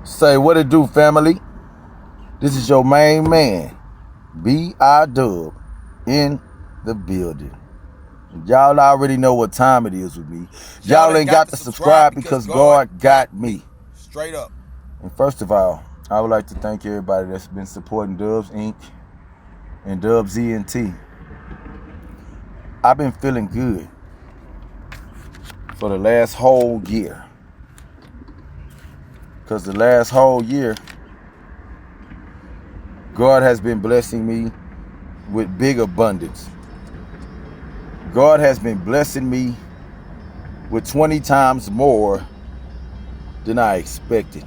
Say what it do, family. This is your main man, B.I.Dub, in the building. Y'all already know what time it is with me. Y'all ain't got to subscribe because God got me. Straight up. And first of all, I would like to thank everybody that's been supporting DUBBZ Inc. and DUBBZ. I've been feeling good for the last whole year. Because the last whole year, God has been blessing me with big abundance. God has been blessing me with 20 times more than I expected.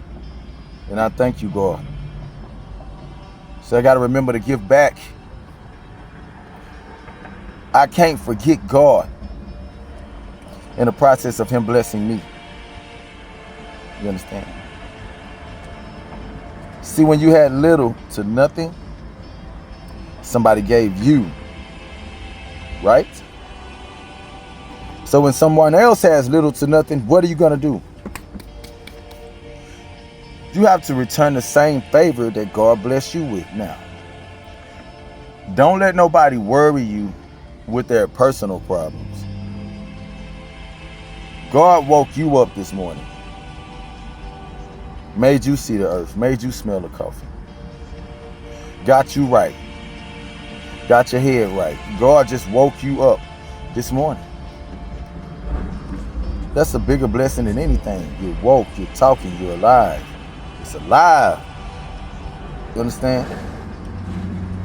And I thank you, God. So I got to remember to give back. I can't forget God in the process of Him blessing me. You understand? See, when you had little to nothing, somebody gave you, right? So when someone else has little to nothing, what are you going to do? You have to return the same favor that God blessed you with now. Don't let nobody worry you with their personal problems. God woke you up this morning. Made you see the earth. Made you smell the coffee. Got you right. Got your head right. God just woke you up this morning. That's a bigger blessing than anything. You're woke. You're talking. You're alive. It's alive. You understand?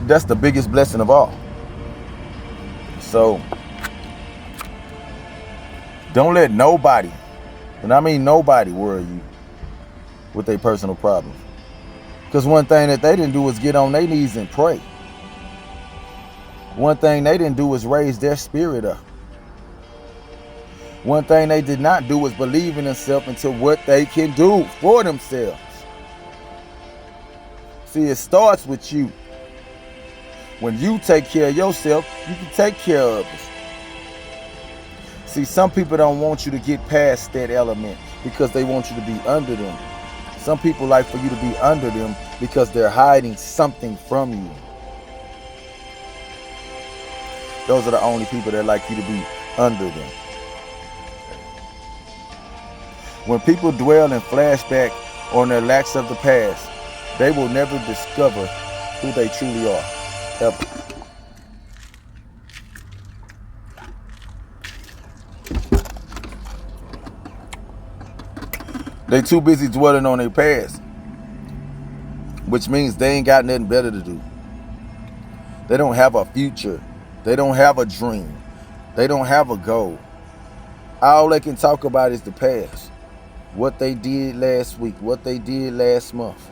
That's the biggest blessing of all. So, don't let nobody, and I mean nobody, worry you with their personal problems. Because one thing that they didn't do was get on their knees and pray. One thing they didn't do was raise their spirit up. One thing they did not do was believe in themselves into what they can do for themselves. See, it starts with you. When you take care of yourself, you can take care of others. See, some people don't want you to get past that element because they want you to be under them. Some people like for you to be under them because they're hiding something from you. Those are the only people that like you to be under them. When people dwell and flashback on their lacks of the past, they will never discover who they truly are, ever. They too busy dwelling on their past, which means they ain't got nothing better to do. They don't have a future. They don't have a dream. They don't have a goal. All they can talk about is the past. What they did last week, what they did last month.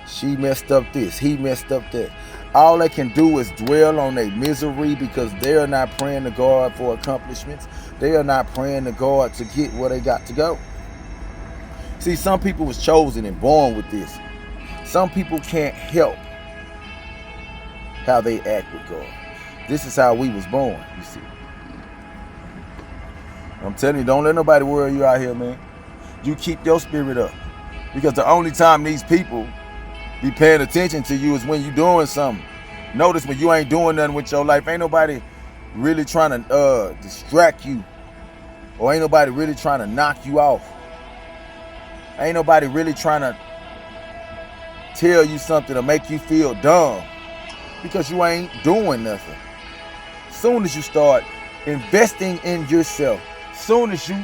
She messed up this, he messed up that. All they can do is dwell on their misery because they are not praying to God for accomplishments. They are not praying to God to get where they got to go. See, some people was chosen and born with this. Some people can't help how they act with God. This is how we was born, you see. I'm telling you, don't let nobody worry you out here, man. You keep your spirit up. Because the only time these people be paying attention to you is when you doing something. Notice when you ain't doing nothing with your life, ain't nobody really trying to distract you. Or ain't nobody really trying to knock you off. Ain't nobody really trying to tell you something to make you feel dumb. Because you ain't doing nothing. Soon as you start investing in yourself, soon as you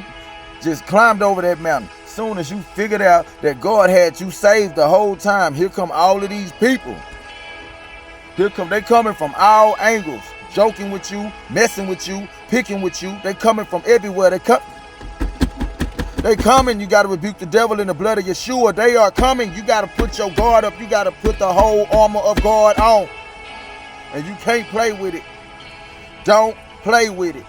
just climbed over that mountain, soon as you figured out that God had you saved the whole time, here come all of these people. They coming from all angles, joking with you, messing with you, picking with you. They coming from everywhere. They coming. You got to rebuke the devil in the blood of Yeshua. They are coming. You got to put your guard up. You got to put the whole armor of God on. And you can't play with it. Don't play with it.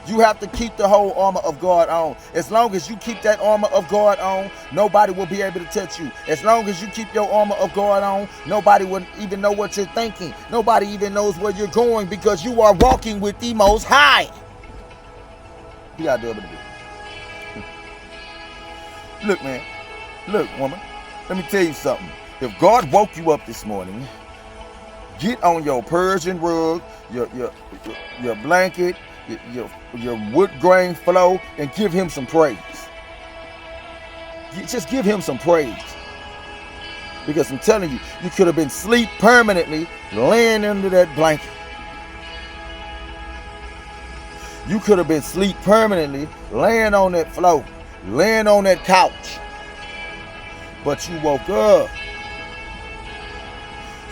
You have to keep the whole armor of God on. As long as you keep that armor of God on, nobody will be able to touch you. As long as you keep your armor of God on, nobody will even know what you're thinking. Nobody even knows where you're going because you are walking with the Most High. You got to do it. Look, man, Look, woman, let me tell you something. If God woke you up this morning, get on your Persian rug, your blanket, your wood grain flow, and give him some praise. Just give him some praise. Because I'm telling you, you could have been asleep permanently laying under that blanket. You could have been asleep permanently laying on that floor, laying on that couch. But you woke up.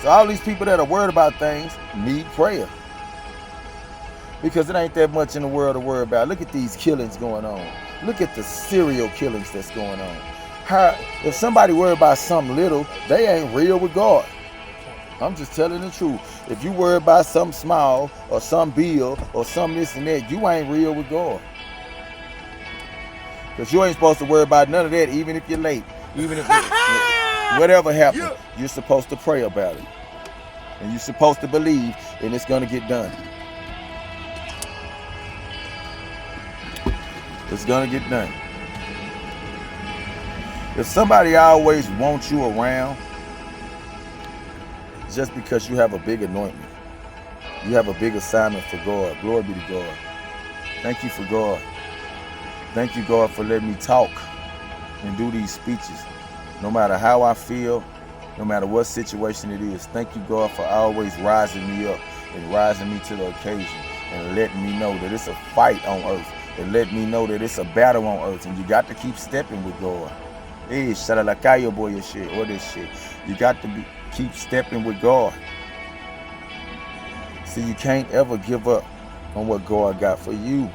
So all these people that are worried about things need prayer. Because it ain't that much in the world to worry about. Look at these killings going on. Look at the serial killings that's going on. If somebody worry about something little, they ain't real with God. I'm just telling the truth. If you worry about something small or some bill or some this and that, you ain't real with God. Because you ain't supposed to worry about none of that, even if you're late. Even if whatever happens, you're supposed to pray about it. And you're supposed to believe, and it's going to get done. It's going to get done. If somebody always wants you around, just because you have a big anointment, you have a big assignment for God. Glory be to God. Thank you for God. Thank you, God, for letting me talk and do these speeches. No matter how I feel, no matter what situation it is. Thank you, God, for always rising me up and rising me to the occasion and letting me know that it's a fight on earth and letting me know that it's a battle on earth, and you got to keep stepping with God. Hey, Shalalakayo boy, your shit, or this shit. You got to keep stepping with God. See, you can't ever give up on what God got for you.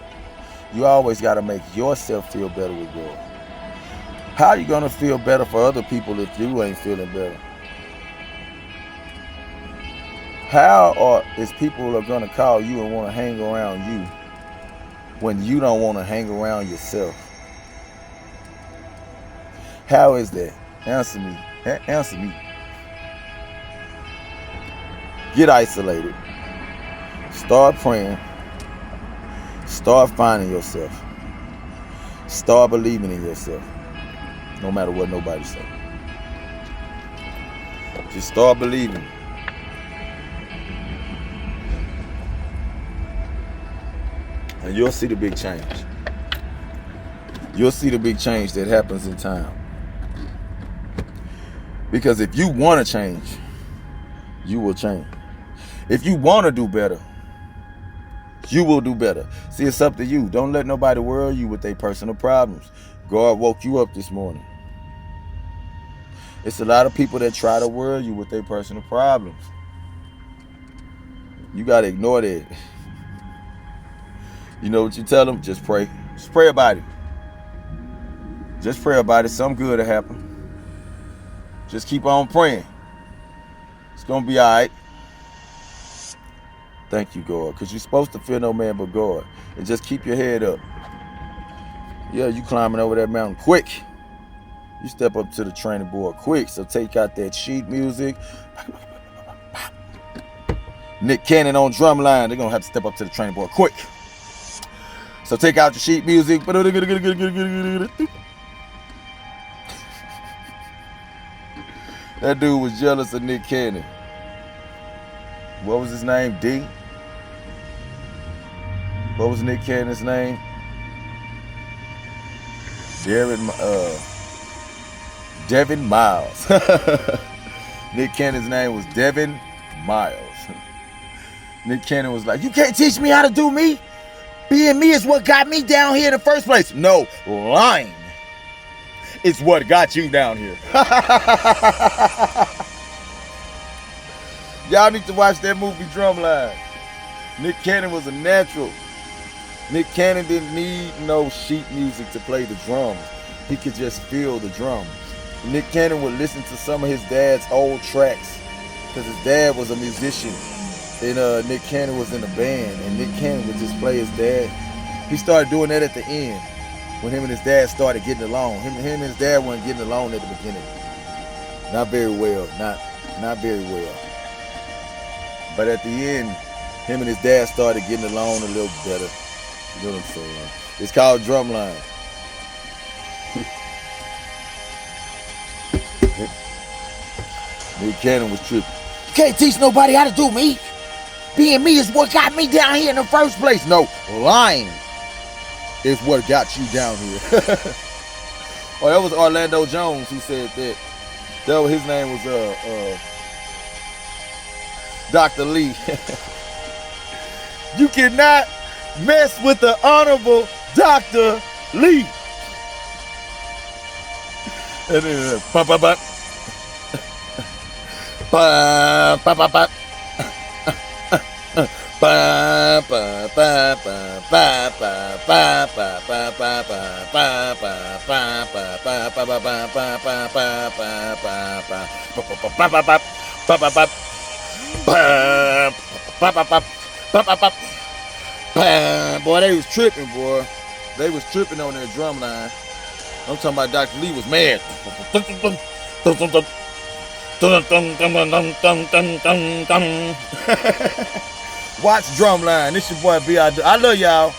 You always got to make yourself feel better with God. How are you going to feel better for other people if you ain't feeling better? How is people are going to call you and want to hang around you when you don't want to hang around yourself? How is that? Answer me. Answer me. Get isolated. Start praying. Start finding yourself. Start believing in yourself. No matter what nobody say. Just start believing. And you'll see the big change. You'll see the big change that happens in time. Because if you want to change, you will change. If you want to do better, you will do better. See, it's up to you. Don't let nobody worry you with their personal problems. God woke you up this morning. It's a lot of people that try to worry you with their personal problems. You got to ignore that. You know what you tell them? Just pray. Just pray about it. Just pray about it. Something good will happen. Just keep on praying. It's going to be all right. Thank you, God. Because you're supposed to fear no man but God. And just keep your head up. Yeah, you climbing over that mountain quick. You step up to the training board quick. So take out that sheet music. Nick Cannon on drum line. They're going to have to step up to the training board quick. So take out the sheet music. That dude was jealous of Nick Cannon. What was his name? D? What was Nick Cannon's name? Devin Miles. Nick Cannon's name was Devin Miles. Nick Cannon was like, you can't teach me how to do me. Being me is what got me down here in the first place. No, lying. It's what got you down here. Y'all need to watch that movie Drumline. Nick Cannon was a natural. Nick Cannon didn't need no sheet music to play the drums. He could just feel the drums. Nick Cannon would listen to some of his dad's old tracks because his dad was a musician. And Nick Cannon was in a band, and Nick Cannon would just play his dad. He started doing that at the end when him and his dad started getting along. Him and his dad weren't getting along at the beginning. Not very well. Not very well. But at the end, him and his dad started getting along a little better. You know what I'm saying? It's called Drumline. Nick Cannon was tripping. You can't teach nobody how to do me. Being me is what got me down here in the first place. No, lying is what got you down here. Oh, that was Orlando Jones who said that. His name was Dr. Lee. You cannot mess with the Honorable Dr. Lee. And then pop. Boy, they was tripping, boy. They was tripping on their drum line. I'm talking about Dr. Lee was mad. Watch Drumline. This your boy B.I.Dub. I love y'all.